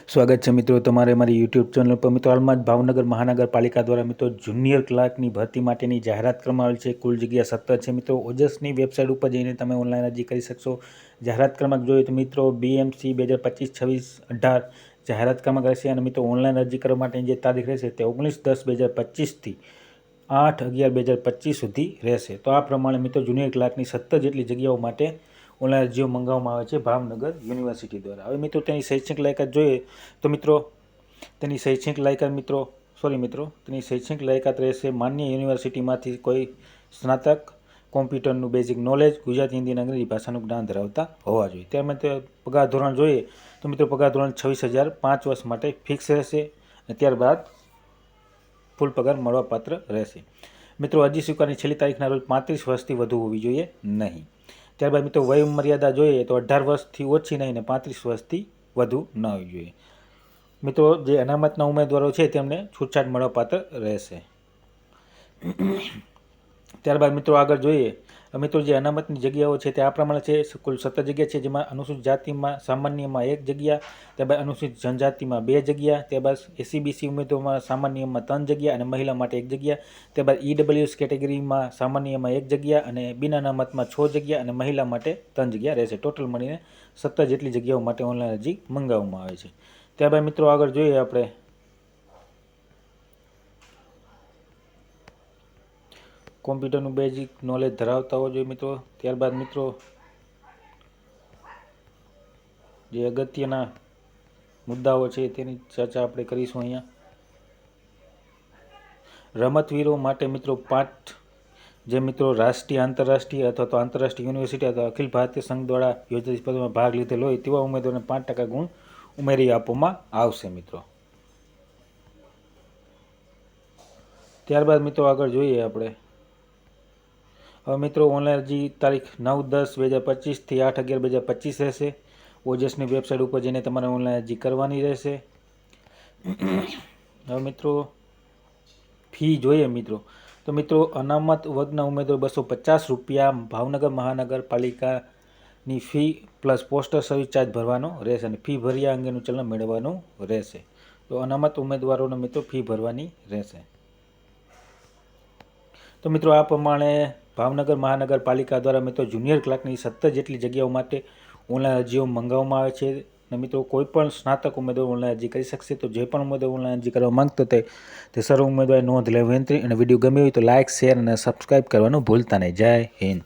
સ્વાગત છે મિત્રો તમારે મારી યુટ્યુબ ચેનલ પર। મિત્રો હાલમાં જ ભાવનગર મહાનગરપાલિકા દ્વારા મિત્રો જુનિયર ક્લાર્કની ભરતી માટેની જાહેરાત કરવામાં આવેલ છે। કુલ જગ્યા 17 છે મિત્રો। ઓજસની વેબસાઇટ ઉપર જઈને તમે ઓનલાઈન અરજી કરી શકશો। જાહેરાત ક્રમાંક જોઈએ તો મિત્રો BMC 2025-26-18 જાહેરાત ક્રમાંક રહેશે। અને મિત્રો ઓનલાઈન અરજી કરવા માટેની જે તારીખ રહેશે તે 19/10/2025 થી 8/11/2025 સુધી રહેશે। તો આ પ્રમાણે મિત્રો જુનિયર ક્લાર્કની 17 જેટલી જગ્યાઓ માટે ઓનલાઈન અરજીઓ મંગાવવામાં આવે છે ભાવનગર યુનિવર્સિટી દ્વારા। હવે મિત્રો તેની શૈક્ષણિક લાયકાત જોઈએ તો મિત્રો તેની શૈક્ષણિક લાયકાત રહેશે માન્ય યુનિવર્સિટીમાંથી કોઈ સ્નાતક, કોમ્પ્યુટરનું બેઝિક નોલેજ, ગુજરાતી, હિન્દી અને અંગ્રેજી ભાષાનું જ્ઞાન ધરાવતા હોવા જોઈએ। ત્યારબાદ પગાર ધોરણ જોઈએ તો મિત્રો પગાર ધોરણ 26,000 5 વર્ષ માટે ફિક્સ રહેશે અને ત્યારબાદ ફૂલ પગાર મળવાપાત્ર રહેશે। મિત્રો અરજી સ્વીકારવાની છેલ્લી તારીખના રોજ 35 વર્ષથી વધુ હોવી જોઈએ નહીં। ત્યારબાદ મિત્રો વય મર્યાદા જોઈએ તો 18 વર્ષથી ઓછી નહીં અને 35 વર્ષથી વધુ ન હોવી જોઈએ। મિત્રો જે અનામતના ઉમેદવારો છે તેમને છૂટછાટ મળવાપાત્ર રહેશે। ત્યારબાદ મિત્રો આગળ જોઈએ મિત્રો જે અનામતની જગ્યાઓ છે તે આ પ્રમાણે છે। કુલ 17 જગ્યા છે જેમાં અનુસૂચિત જાતિમાં સામાન્યમાં 1 જગ્યા, ત્યારબાદ અનુસૂચિત જનજાતિમાં 2 જગ્યા, ત્યારબાદ SC/BC ઉમેદવારોમાં સામાન્યમાં 3 જગ્યા અને મહિલા માટે 1 જગ્યા, ત્યારબાદ EWS કેટેગરીમાં સામાન્યમાં 1 જગ્યા અને બિન અનામતમાં 6 જગ્યા અને મહિલા માટે 3 જગ્યા રહેશે। ટોટલ મળીને 17 જેટલી જગ્યાઓ માટે ઓનલાઈન અરજી મંગાવવામાં આવે છે। ત્યારબાદ મિત્રો આગળ જોઈએ આપણે કોમ્પ્યુટરનું બેઝિક નોલેજ ધરાવતા હોવા જોઈએ મિત્રો। ત્યારબાદ મિત્રો જે અગત્યના મુદ્દાઓ છે તેની ચર્ચા આપણે કરીશું અહીંયા। રમતવીરો માટે મિત્રો 5 જે મિત્રો રાષ્ટ્રીય, આંતરરાષ્ટ્રીય અથવા તો આંતરરાષ્ટ્રીય યુનિવર્સિટી અથવા અખિલ ભારતીય સંઘ દ્વારા યોજાતી સ્પર્ધામાં ભાગ લીધેલ હોય તેવા ઉમેદવારોને 5% ગુણ ઉમેરી આપવામાં આવશે મિત્રો। ત્યારબાદ મિત્રો આગળ જોઈએ આપણે હવે મિત્રો ઓનલાઈન અરજી તારીખ 9/10/2025 થી 8/11/2025 રહેશે। ઓજસની વેબસાઇટ ઉપર જઈને તમારે ઓનલાઈન અરજી કરવાની રહેશે। હવે મિત્રો ફી જોઈએ મિત્રો તો મિત્રો અનામત વર્ગના ઉમેદવારો 250 રૂપિયા ભાવનગર મહાનગરપાલિકાની fee plus poster service charge ભરવાનો રહેશે અને ફી ભર્યા અંગેનું ચલણ મેળવવાનું રહેશે। તો અનામત ઉમેદવારોને મિત્રો ફી ભરવાની રહેશે। તો મિત્રો આ પ્રમાણે ભાવનગર મહાનગરપાલિકા દ્વારા મિત્રો જુનિયર ક્લાર્કની 17 જેટલી જગ્યાઓ માટે ઓનલાઈન અરજીઓ મંગાવવામાં આવે છે અને મિત્રો કોઈ પણ સ્નાતક ઉમેદવાર ઓનલાઈન અરજી કરી શકશે। તો જે પણ ઉમેદવાર ઓનલાઈન અરજી કરવા માંગતો તે સર્વ ઉમેદવારે નોંધ લેવી વિનંતી। અને વિડીયો ગમ્યો હોય તો લાઇક, શેર અને સબસ્ક્રાઈબ કરવાનું ભૂલતા નહીં। જય હિન્દ।